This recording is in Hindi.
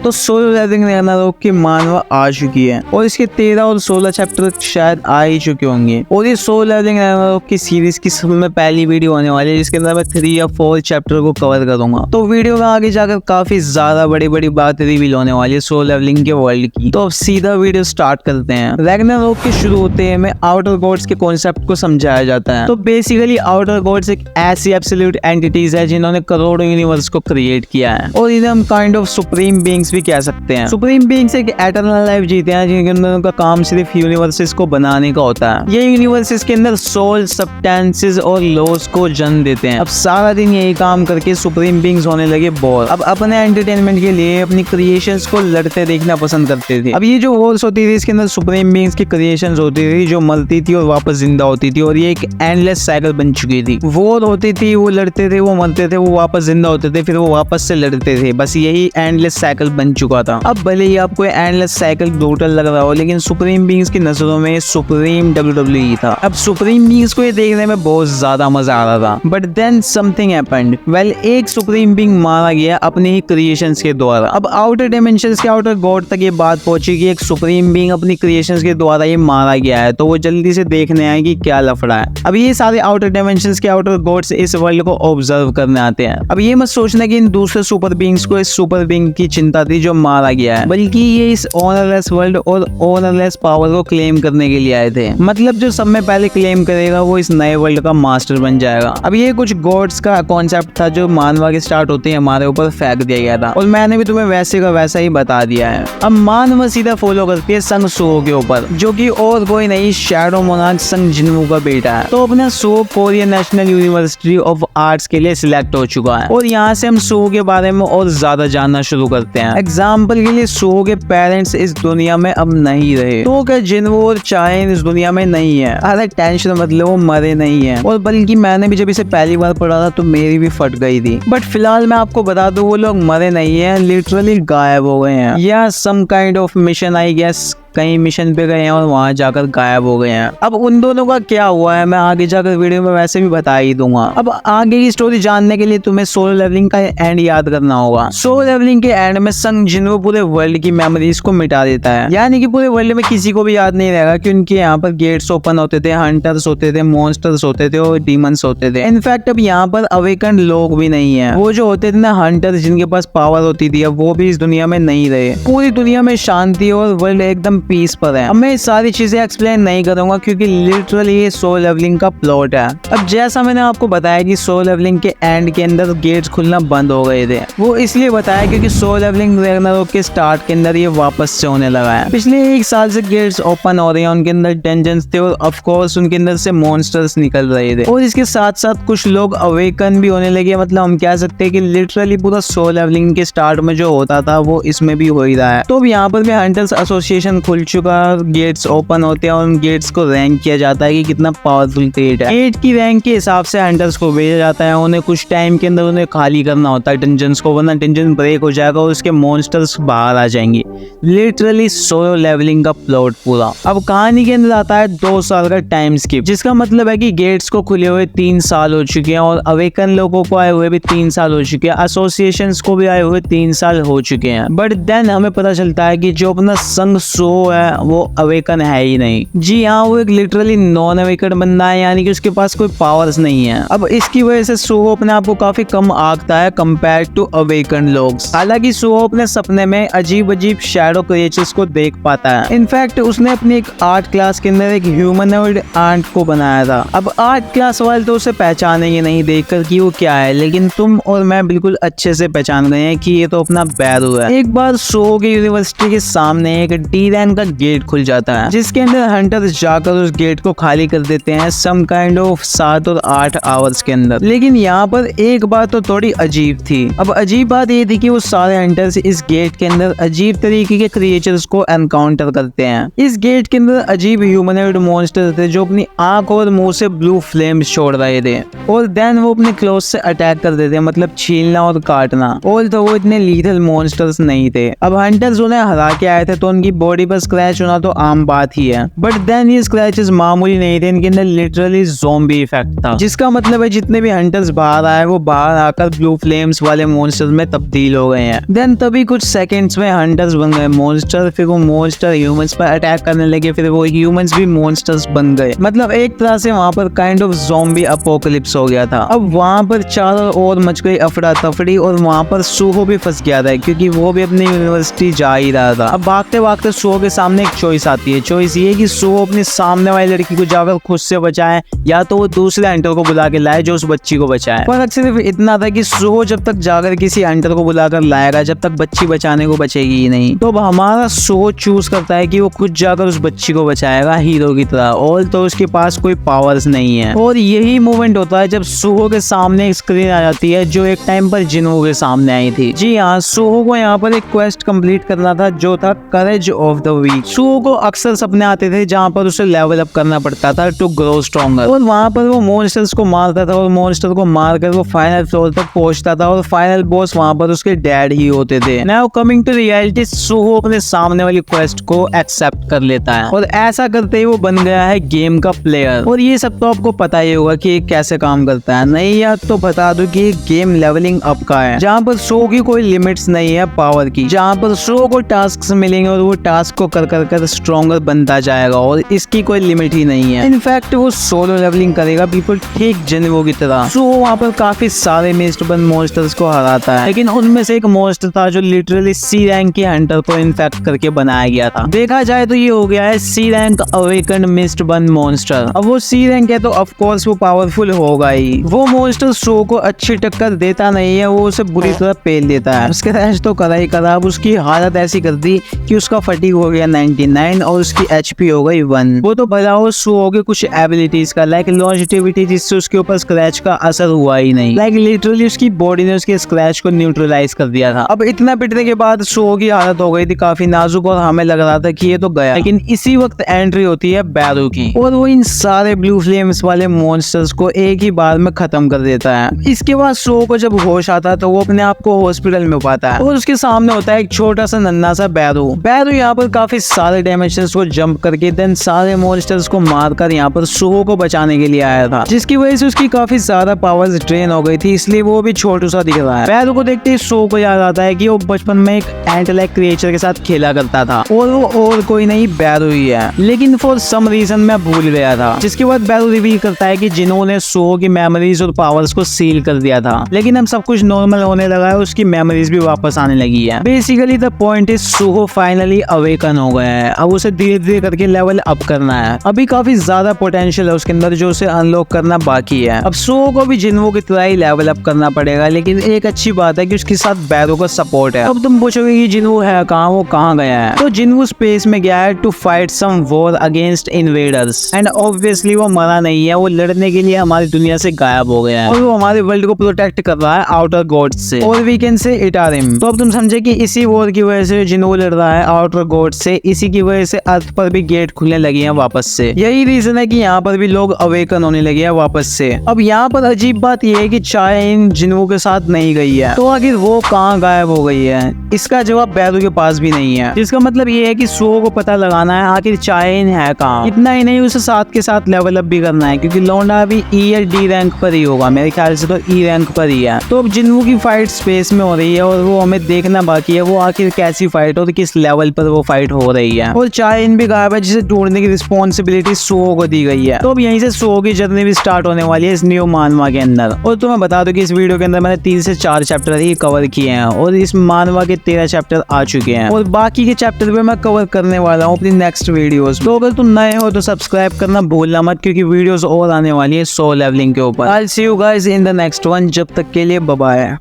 तो सोलो लेवलिंग रैग्नारोक की मानवा आ चुकी है और इसके 13 और 16 चैप्टर शायद आ ही चुके होंगे। और ये सोलो लेवलिंग रैग्नारोक की सीरीज की सब में पहली वीडियो होने वाली है जिसके अंदर मैं 3 या 4 चैप्टर को कवर करूंगा। तो वीडियो में आगे जाकर काफी ज्यादा बड़ी बड़ी बातें रिवील होने वाली है सोलो लेवलिंग के वर्ल्ड की। तो अब सीधा वीडियो स्टार्ट करते हैं। रैग्नारोक के शुरू होते हैं में आउटर गॉड्स के कॉन्सेप्ट को समझाया जाता है। तो बेसिकली आउटर गॉड्स एक ऐसी एब्सोल्यूट एंटिटीज है जिन्होंने करोड़ों यूनिवर्स को क्रिएट किया है और इन्हें हम काइंड ऑफ सुप्रीम बीइंग्स भी कह सकते हैं। सुप्रीम बीइंग्स एक एटर्नल लाइफ जीते हैं जिनके अंदर उनका काम सिर्फ यूनिवर्सेस को बनाने का होता है। ये यूनिवर्सेस के अंदर सोल, सब्सटेंसेस और लॉस को जन्म देते हैं। अब सारा दिन यही काम करके सुप्रीम बीइंग्स होने लगे बोर। अब अपने एंटरटेनमेंट के लिए अपनी क्रिएशंस को लड़ते देखना पसंद करते थे। अब ये जो वॉर्स होती थी इसके अंदर सुप्रीम बीइंग्स की क्रिएशंस होती थी जो मरती थी और वापस जिंदा होती थी और ये एक एंडलेस साइकिल बन चुकी थी। वॉर होती थी, वो लड़ते थे, वो मरते थे, वो वापस जिंदा होते थे, फिर वो वापस से लड़ते थे। बस यही एंडलेस साइकिल बन चुका था। अब भले ही आपको एंडलेस साइकिल ब्रूटल लग रहा हो लेकिन सुप्रीम बीइंग्स की नजरों में सुप्रीम WWE था। अब सुप्रीम बीइंग्स को ये देखने में बहुत ज्यादा मजा आ रहा था। But then something happened. Well, एक सुप्रीम बीइंग मारा गया अपने ही क्रिएशंस के द्वारा। अब आउटर डायमेंशंस के आउटर गॉड तक ये बात पहुंची कि एक सुप्रीम बीइंग अपनी क्रिएशंस के द्वारा ये मारा गया है। तो वो जल्दी से देखने आए कि क्या लफड़ा है। अब ये सारे आउटर डायमेंशंस के आउटर गॉड्स इस वर्ल्ड को ऑब्जर्व करने आते हैं। अब ये मत सोचना कि इन दूसरे सुपर बीइंग्स को इस सुपर बीइंग की चिंता थी जो मारा गया है, बल्कि ये इस ऑनरलेस वर्ल्ड और ऑनरलेस पावर को क्लेम करने के लिए आए थे। मतलब जो सब में पहले क्लेम करेगा वो इस नए वर्ल्ड का मास्टर बन जाएगा। अब ये कुछ गॉड्स का कॉन्सेप्ट था जो मानवा के स्टार्ट होते हैं हमारे ऊपर फेंक दिया गया था और मैंने भी तुम्हें वैसे का वैसा ही बता दिया है। अब मानवा सीधा फॉलो करती है संग सुओ के ऊपर जो कि और कोई नहीं शैडो मोनार्क संग जिन्वू का बेटा है। तो अपना suo Korean national university of arts के लिए सिलेक्ट हो चुका है और यहाँ से हम सुओ के बारे में और ज्यादा जानना शुरू करते हैं। एग्जाम्पल के लिए सुओ के पेरेंट्स इस दुनिया में अब नहीं रहे। तो क्या जिन्वू और चाइन इस दुनिया में नहीं है? अरे टेंशन मतलब वो मरे नहीं है। और बल्कि मैंने भी जब इसे पहली बार पढ़ा था तो मेरी भी फट गई थी। बट फिलहाल मैं आपको बता दूं वो लोग मरे नहीं है, लिटरली गायब हो गए हैं या some kind of mission I guess कहीं मिशन पे गए हैं और वहां जाकर गायब हो गए हैं। अब उन दोनों का क्या हुआ है मैं आगे जाकर वीडियो में वैसे भी बता ही दूंगा। अब आगे की स्टोरी जानने के लिए तुम्हें सोलो लेवलिंग का एंड याद करना होगा। सोलो लेवलिंग के एंड में संग जिन्वू पूरे वर्ल्ड की मेमोरीज को मिटा देता है, यानी कि पूरे वर्ल्ड में किसी को भी याद नहीं रहेगा कि उनके यहाँ पर गेट्स ओपन होते थे, हंटर्स होते थे, मॉन्स्टर्स होते थे और डीमंस होते थे। इनफैक्ट अब यहाँ पर अवेकन लोग भी नहीं है। वो जो होते थे ना हंटर्स जिनके पास पावर होती थी अब वो भी इस दुनिया में नहीं रहे। पूरी दुनिया में शांति और वर्ल्ड एकदम पीस पर है। अब मैं सारी चीजें एक्सप्लेन नहीं करूंगा क्योंकि लिटरली ये सोलो लेवलिंग का प्लॉट है। अब जैसा मैंने आपको बताया कि सोलो लेवलिंग के एंड के अंदर गेट्स खुलना बंद हो गए थे, वो इसलिए बताया क्योंकि सोलो लेवलिंग रैग्नारोक के स्टार्ट के अंदर ये वापस से होने लगा है। पिछले 1 साल से गेट्स ओपन हो रहे हैं, उनके अंदर डंजन्स थे और ऑफ कोर्स उनके अंदर से मॉन्स्टर्स निकल रहे थे और इसके साथ साथ कुछ लोग अवेकन भी होने लगे। मतलब हम कह सकते हैं कि लिटरली पूरा सोलो लेवलिंग के स्टार्ट में जो होता था वो इसमें भी हो ही रहा है। तो अब यहाँ पर भी हंटर्स एसोसिएशन खुल चुका, गेट्स ओपन होते हैं और उन गेट्स को रैंक किया जाता है कि कितना पावरफुल गेट है। गेट की रैंक के हिसाब से हंटर्स को भेजा जाता है। उन्हें कुछ टाइम के अंदर उन्हें खाली करना होता है डंजन्स को, वरना डंजन ब्रेक हो जाएगा और उसके मॉन्स्टर्स बाहर आ जाएंगे। लिटरली सोलो लेवलिंग का प्लॉट पूरा। अब कहानी के अंदर आता है 2 साल का टाइम स्किप, जिसका मतलब है कि गेट्स को खुले हुए 3 साल हो चुके हैं और अवेकन लोगों को आए हुए भी 3 साल हो चुके हैं, एसोसिएशंस को भी आए हुए 3 साल हो चुके हैं। बट देन हमें पता चलता है कि जो अपना संग सुओ है वो अवेकन है ही नहीं। जी हाँ, वो एक लिटरली नॉन अवेकन बंदा है, यानी कि उसके पास कोई पावर्स नहीं है। अब इसकी वजह से सुओ अपने आप को काफी कम आंकता है कंपेयर टू अवेकन लोग। हालांकि सुओ अपने सपने में अजीब अजीब शैडो क्रिएचर्स को देख पाता है। इनफैक्ट उसने अपनी एक आर्ट क्लास के अंदर एक ह्यूमनॉइड आंट को बनाया था। अब आर्ट क्लास वाले तो उसे पहचानेंगे नहीं देखकर कि वो क्या है, लेकिन तुम और मैं बिल्कुल अच्छे से पहचान गए हैं कि ये तो अपना बैरू है। एक बार सुओ की यूनिवर्सिटी के सामने एक डीरैन का गेट खुल जाता है जिसके अंदर हंटर्स जाकर उस गेट को खाली कर देते हैं सम काइंड ऑफ 7 और 8 आवर्स के अंदर। लेकिन यहाँ पर एक बात तो थोड़ी अजीब थी। अब अजीब बात ये थी कि वो सारे हंटर्स इस गेट के अंदर अजीब तरीके के क्रिएचर्स को एनकाउंटर करते हैं। इस गेट के अंदर अजीब ह्यूमनॉइड मॉन्स्टर्स थे जो अपनी आंख और मुंह से ब्लू फ्लेम्स छोड़ रहे थे और देन वो अपने क्लोथ से अटैक कर देते हैं, मतलब छीलना और काटना। और तो वो इतने लीथल मॉन्स्टर्स नहीं थे। अब हंटर्स उन्हें हरा के आए थे तो उनकी बॉडी पर पर स्क्रैच होना तो आम बात ही है, बट देन ये स्क्रैचेस मामूली नहीं थे, इनके अंदर लिटरली ज़ॉम्बी इफेक्ट था, जिसका मतलब है जितने भी हंटर्स बाहर आए वो बाहर आकर ब्लू फ्लेम्स वाले मॉन्स्टर्स में तब्दील हो गए हैं। देन तभी कुछ सेकंड्स में हंटर्स बन गए मॉन्स्टर, फिर वो मॉन्स्टर ह्यूमंस पर अटैक करने लगे, फिर वो ह्यूमंस भी मॉन्स्टर्स बन गए। मतलब एक तरह से वहाँ पर काइंड ऑफ ज़ॉम्बी अपोकलिप्स हो गया था। अब वहाँ पर चारों ओर मच गई अफड़ा तफड़ी और वहाँ पर सूहो भी फंस गया था, क्योंकि वो भी अपनी यूनिवर्सिटी जा ही रहा था। अब भागते भागते सूहो के सामने एक चॉइस आती है। चॉइस ये कि सूहो अपने सामने वाली लड़की को जाकर खुद से बचाए या तो वो दूसरे हंटर को बुला के लाए जो उस बच्ची को बचाए। फर्क सिर्फ इतना था कि सूहो जब तक जाकर किसी हंटर को बुलाकर लाएगा जब तक बच्ची बचाने को बचेगी ही नहीं। तो अब हमारा सूहो चूज करता है कि वो खुद जाकर उस बच्ची को बचाएगा हीरो की तरह, और तो उसके पास कोई पावर्स नहीं है। और यही मोमेंट होता है जब सूहो के सामने एक स्क्रीन आ जाती है जो एक टाइम पर जिन्हो के सामने आई थी। जी हाँ, सूहो को यहाँ पर एक क्वेस्ट कंप्लीट करना था जो था करेज ऑफ द वीक। सूहो को अक्सर सपने आते थे जहाँ पर उसे लेवल अप करना पड़ता था टू ग्रो स्ट्रॉन्गर, और वहाँ पर वो मॉन्स्टर्स को मारता था और मॉन्स्टर को मारकर वो फाइनल फ्लोर तक पहुंचता था और फाइनल बॉस वहाँ पर उसके डैड ही होते थे। नाउ कमिंग टू रियलिटी, सूहो अपने सामने वाली क्वेस्ट को एक्सेप्ट कर लेता है और ऐसा करते ही वो बन गया है गेम का प्लेयर। और ये सब तो आपको पता ही होगा कि कैसे काम करता है, नहीं यार तो बता दो कि गेम लेवलिंग अप का है, जहाँ पर सूहो की कोई लिमिट्स नहीं है पावर की, जहाँ पर सूहो को टास्क मिलेंगे और वो टास्क को कर कर कर स्ट्रॉन्गर बनता जाएगा और इसकी कोई लिमिट ही नहीं है। इनफैक्ट वो सोलो लेवलिंग करेगा बिल्कुल ठीक जिन्हो की तरह। सूहो वहाँ पर काफी सारे मिस्ट बन मॉन्स्टर्स को हराता है, लेकिन उनमें से एक मॉन्स्टर था जो लिटरली सी रैंक के हंटर को इन्फेक्ट करके बनाया गया था। देखा जाए तो ये हो गया है सी रैंक अवेकन मिस्ट बन मॉन्स्टर। अब वो सी रैंक है तो ऑफ कोर्स वो पावरफुल होगा ही। वो मॉन्स्टर सूहो को अच्छी टक्कर देता नहीं है, वो उसे बुरी तरह पेल देता है। उसके रैश तो करा ही करा, अब उसकी हालत ऐसी कर दी कि उसका फटीग हो गया 99 और उसकी एचपी हो गई 1। वो तो भला हो सूहो के कुछ एबिलिटीज का लाइक लॉन्जिटिविटी, जिससे उसके ऊपर स्क्रैच का असर हुआ ही नहीं। लाइक लिटरली उसकी बॉडी ने उसके स्क्रैच को न्यूट्रलाइज कर दिया था। अब इतना पिटने के बाद सूहो की हालत हो गई थी काफी नाजुक और हमें लग रहा था कि ये तो गया, लेकिन इसी वक्त एंट्री होती है बैरू की और वो इन सारे ब्लू फ्लेम्स वाले मॉन्स्टर्स को एक ही बार में खत्म कर देता है। इसके बाद सूहो को जब होश आता है तो वो अपने आप को हॉस्पिटल में पाता है और उसके सामने होता है एक छोटा सा नन्हा सा बैरू। बैरू यहाँ पर काफी सारे डायमेंशंस को जंप करके देन सारे मॉन्स्टर्स को मारकर यहाँ पर सूहो को बचाने के लिए आया था, जिसकी वजह से उसकी काफी ज्यादा पावर्स ड्रेन हो गई थी, इसलिए वो भी छोटू सा दिख रहा है। बैरू को देखते ही सूहो को याद आता है कि वो बचपन में एक एंट लाइक क्रिएचर के साथ खेला करता था और वो और कोई नहीं बैरू ही है, लेकिन फॉर सम रीजन मैं भूल गया था। जिसके बाद बैरू रिवील करता है कि जिन्होंने सूहो की मेमोरीज और पावर्स को सील कर दिया था, लेकिन अब सब कुछ नॉर्मल होने लगा है, उसकी मेमोरीज भी वापस आने लगी है। Basically the point is Suho finally awaken हो गया है, अब उसे धीरे धीरे करके लेवल अप करना है। अभी काफी ज्यादा पोटेंशियल है उसके अंदर जो उसे अनलॉक करना बाकी है। अब सूहो को भी जिन्हो की तरह ही लेवल अप करना पड़ेगा, लेकिन एक अच्छी बात है कि उसके साथ बैरू का सपोर्ट है। अब तुम पूछोगे कि जिन्हो है कहाँ, वो कहाँ गया है, तो जिन्हो स्पेस में गया है to fight some war against invaders and obviously वो मरा नहीं है, वो लड़ने के लिए हमारी दुनिया से गायब हो गया है और वो हमारे वर्ल्ड को प्रोटेक्ट कर रहा है आउटर गॉड्स से, और वी कैन से इटारिम। तो अब तुम समझे कि इसी वॉर की वजह से जिन्हो लड़ रहा है आउटर गॉड्स से, इसी की वजह से अर्थ पर भी गेट खुलने लगे हैं वापस से। यही रीजन है कि यहाँ पर भी लोग अवेकन होने लगे हैं वापस से। अब यहाँ पर अजीब बात यह है कि चाइन जिन्हो के साथ नहीं गई है, तो आखिर वो कहाँ गायब हो गई है, इसका जवाब बैरू के पास भी नहीं है। जिसका मतलब ये है कि सूहो को पता लगाना है आखिर चाइन है कहाँ। इतना ही नहीं, उसे साथ के साथ लेवल अप भी करना है, क्योंकि लौंडा अभी ई या डी रैंक पर ही होगा, मेरे ख्याल से तो ई रैंक पर ही है। तो अब जिन्हो की फाइट स्पेस में हो रही है और वो हमें देखना बाकी है वो आखिर कैसी फाइट और किस लेवल पर वो फाइट हो रही है। और चाइन भी गायब है, जिसे ढूंढने की रिस्पॉन्सिबिलिटी सूहो को दी गई है। तो अब यहीं से सूहो की जर्नी भी स्टार्ट होने वाली है इस न्यू मानवा के अंदर। और तुम्हें बता दो कि इस वीडियो के अंदर मैंने 3 से 4 चैप्टर ही कवर किए हैं और इस मानवा के 13 चैप्टर आ चुके हैं और बाकी के चैप्टर भी मैं कवर करने वाला हूँ अपनी नेक्स्ट वीडियोस। तो अगर तुम नए हो तो सब्सक्राइब करना भूलना मत, क्योंकि वीडियोस और आने वाली है 100 लेवलिंग के ऊपर। I will see you guys in the next one. जब तक के लिए बाय बाय।